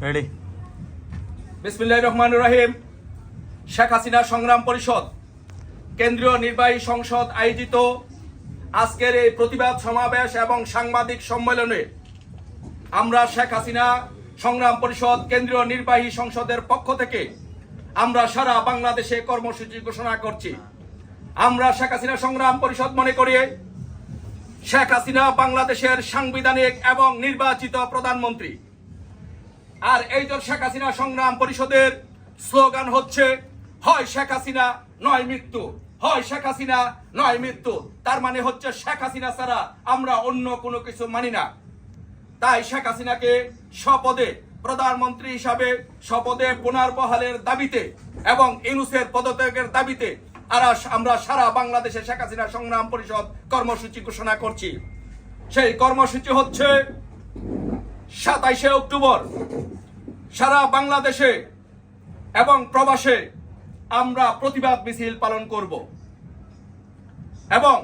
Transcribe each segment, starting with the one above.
Ready. বিসমিল্লাহির রহমানির রহিম। শেখ হাসিনা সংগ্রাম পরিষদ কেন্দ্রীয় নির্বাহী সংসদ আয়োজিত আজকের এই প্রতিবাদ সমাবেশ এবং সাংবাদিক সম্মেলনে আমরা শেখ হাসিনা সংগ্রাম পরিষদ কেন্দ্রীয় নির্বাহী সংসদের পক্ষ থেকে আমরা সারা বাংলাদেশে কর্মসূচি ঘোষণা করছি। আমরা শেখ হাসিনা সংগ্রাম পরিষদ মনে করি শেখ হাসিনা বাংলাদেশের সাংবিধানিক এবং নির্বাচিত প্রধানমন্ত্রী। আর এই যে শেখ হাসিনা সংগ্রাম পরিষদের স্লোগান হচ্ছে হয় শেখ হাসিনা নয় মৃত্যু, হয় শেখ হাসিনা নয় মৃত্যু। তার মানে হচ্ছে শেখ হাসিনা ছাড়া আমরা অন্য কোনো কিছু মানি না। তাই শেখ হাসিনাকে স্বপদে প্রধানমন্ত্রী হিসাবে স্বপদে পুনর্বহালের দাবিতে এবং ইউনূসের পদত্যাগের দাবিতে আমরা সারা বাংলাদেশে শেখ হাসিনা সংগ্রাম পরিষদ কর্মসূচি ঘোষণা করছি। সেই কর্মসূচি হচ্ছে 27শে অক্টোবর সারা বাংলাদেশে এবং প্রবাসে আমরা প্রতিবাদ মিছিল পালন করব এবং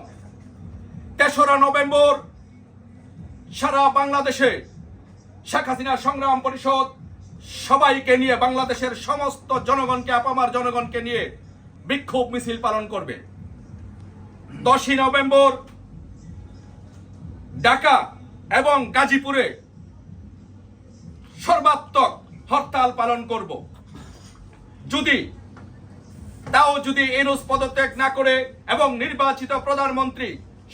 3রা নভেম্বর সারা বাংলাদেশে শেখ হাসিনা সংগ্রাম পরিষদ সবাইকে নিয়ে বাংলাদেশের সমস্ত জনগণকে আপামার জনগণকে নিয়ে বিক্ষোভ মিছিল পালন করবে। 10ই নভেম্বর ঢাকা এবং গাজীপুরে সর্বাত্মক হরতাল পালন করব। যদি ইউনূস পদত্যাগ না করে এবং নির্বাচিত প্রধানমন্ত্রী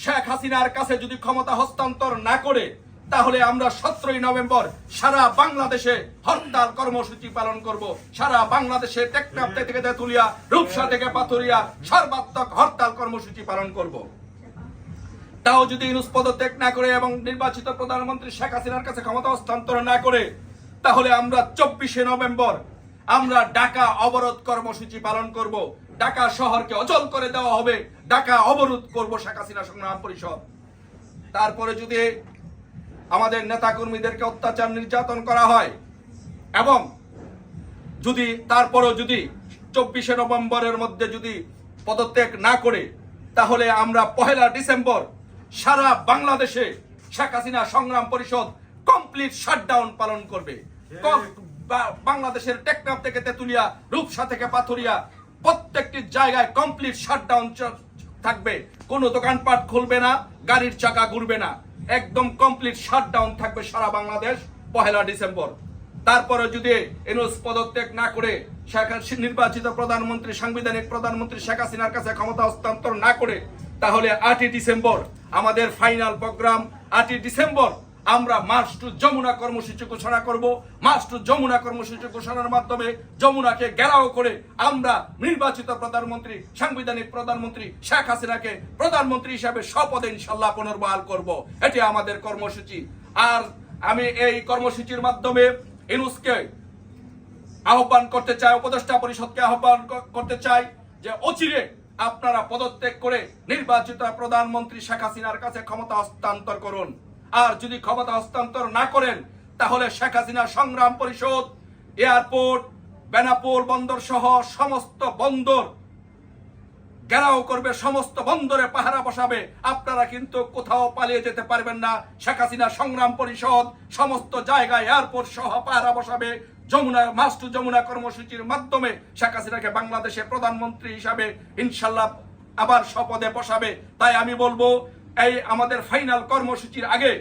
শেখ হাসিনার কাছে যদি ক্ষমতা হস্তান্তর না করে, তাহলে আমরা 17ই নভেম্বর সারা বাংলাদেশে হরতাল কর্মসূচি পালন করব। সারা বাংলাদেশে টেকনাফ থেকে তেঁতুলিয়া, রূপসা থেকে পাথুরিয়া সর্বাত্মক হরতাল কর্মসূচি পালন করব। তাও যদি ইউনূস পদত্যাগ না করে এবং নির্বাচিত প্রধানমন্ত্রী শেখ হাসিনার কাছে ক্ষমতা হস্তান্তর না করে, তাহলে আমরা 24শে নভেম্বর আমরা ঢাকা অবরোধ কর্মসূচি পালন করব। ঢাকা শহরকে অচল করে দেওয়া হবে, ঢাকা অবরোধ করব শেখ হাসিনা সংগ্রাম পরিষদ। তারপরে যদি আমাদের নেতা কর্মীদেরকে অত্যাচার নির্যাতন করা হয় এবং তারপরেও যদি 24শে নভেম্বরের মধ্যে যদি পদত্যাগ না করে, তাহলে আমরা 1 ডিসেম্বর সারা বাংলাদেশে শেখ হাসিনা সংগ্রাম পরিষদ কমপ্লিট শাটডাউন পালন করবে। বাংলাদেশের টেকনাফ থেকে তেঁতুলিয়া, রূপসা থেকে পাথুরিয়া প্রত্যেকটি জায়গায় কমপ্লিট শাটডাউন থাকবে। কোনো দোকানপাট খুলবে না, গাড়ির চাকা ঘুরবে না, একদম কমপ্লিট শাটডাউন থাকবে সারা বাংলাদেশ 1 ডিসেম্বর। তারপরে যদি ইউনূস পদত্যাগ না করে নির্বাচিত প্রধানমন্ত্রী সাংবিধানিক প্রধানমন্ত্রী শেখ হাসিনার কাছে ক্ষমতা হস্তান্তর না করে, তাহলে 8ই ডিসেম্বর আমাদের ফাইনাল প্রোগ্রাম। 8ই ডিসেম্বর আমরা মার্চ টু যমুনা কর্মসূচি ঘোষণা করব। মার্চ টু যমুনা কর্মসূচি ঘোষণার মাধ্যমে যমুনাকে ঘেরাও করে আমরা নির্বাচিত প্রধানমন্ত্রী সাংবিধানিক প্রধানমন্ত্রী শেখ হাসিনাকে প্রধানমন্ত্রী হিসাবে স্বপদে ইনশাআল্লাহ পুনর্বহাল করব। এটি আমাদের কর্মসূচি। আর আমি এই কর্মসূচির মাধ্যমে ইউনূসকে আহ্বান করতে চাই, উপদেষ্টা পরিষদকে আহ্বান করতে চাই যে অচিরে আপনারা পদত্যাগ করে নির্বাচিত প্রধানমন্ত্রী শেখ হাসিনার কাছে ক্ষমতা হস্তান্তর করুন। আর যদি ক্ষমতা হস্তান্তর না করেন, তাহলে শেখ হাসিনা সংগ্রাম পরিষদ এয়ারপোর্ট, বেনাপোল বন্দর সহ সমস্ত বন্দর ঘেরাও করবে, সমস্ত বন্দরে পাহারা বসাবে। আপনারা কিন্তু কোথাও পালিয়ে যেতে পারবেন না। শেখ হাসিনা সংগ্রাম পরিষদ সমস্ত জায়গায় এয়ারপোর্ট সহ পাহারা বসাবে। মার্চ টু যমুনা কর্মসূচির মাধ্যমে শেখ হাসিনাকে বাংলাদেশে প্রধানমন্ত্রী হিসাবে ইনশাল্লাহ আবার স্বপদে বসাবে। তাই আমি বলবো এই আমাদের ফাইনাল কর্মসূচির আগে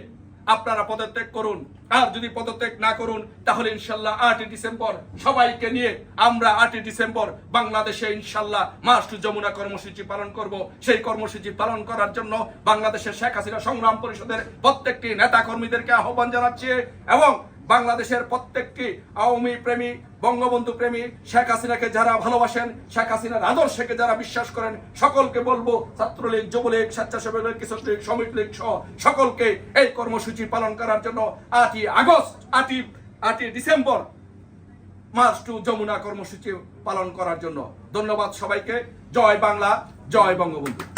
আপনারা পদত্যাগ করুন। আর যদি পদত্যাগ না করুন, তাহলে ইনশাল্লাহ 8ই ডিসেম্বর সবাইকে নিয়ে আমরা 8ই ডিসেম্বর বাংলাদেশে ইনশাল্লাহ মার্চ টু যমুনা কর্মসূচি পালন করব। সেই কর্মসূচি পালন করার জন্য বাংলাদেশের শেখ হাসিনা সংগ্রাম পরিষদের প্রত্যেকটি নেতা কর্মীদেরকে আহ্বান জানাচ্ছি এবং বাংলাদেশের প্রত্যেকটি আওয়ামী প্রেমী, বঙ্গবন্ধু প্রেমী, শেখ হাসিনাকে যারা ভালোবাসেন, শেখ হাসিনার আদর্শকে যারা বিশ্বাস করেন, সকলকে বলবো ছাত্রলীগ, যুবলীগ, স্বেচ্ছাসেবক লীগ, কৃষক লীগ, শ্রমিক লীগ সহ সকলকে এই কর্মসূচি পালন করার জন্য 8ই ডিসেম্বর মার্চ টু যমুনা কর্মসূচি পালন করার জন্য। ধন্যবাদ সবাইকে। জয় বাংলা, জয় বঙ্গবন্ধু।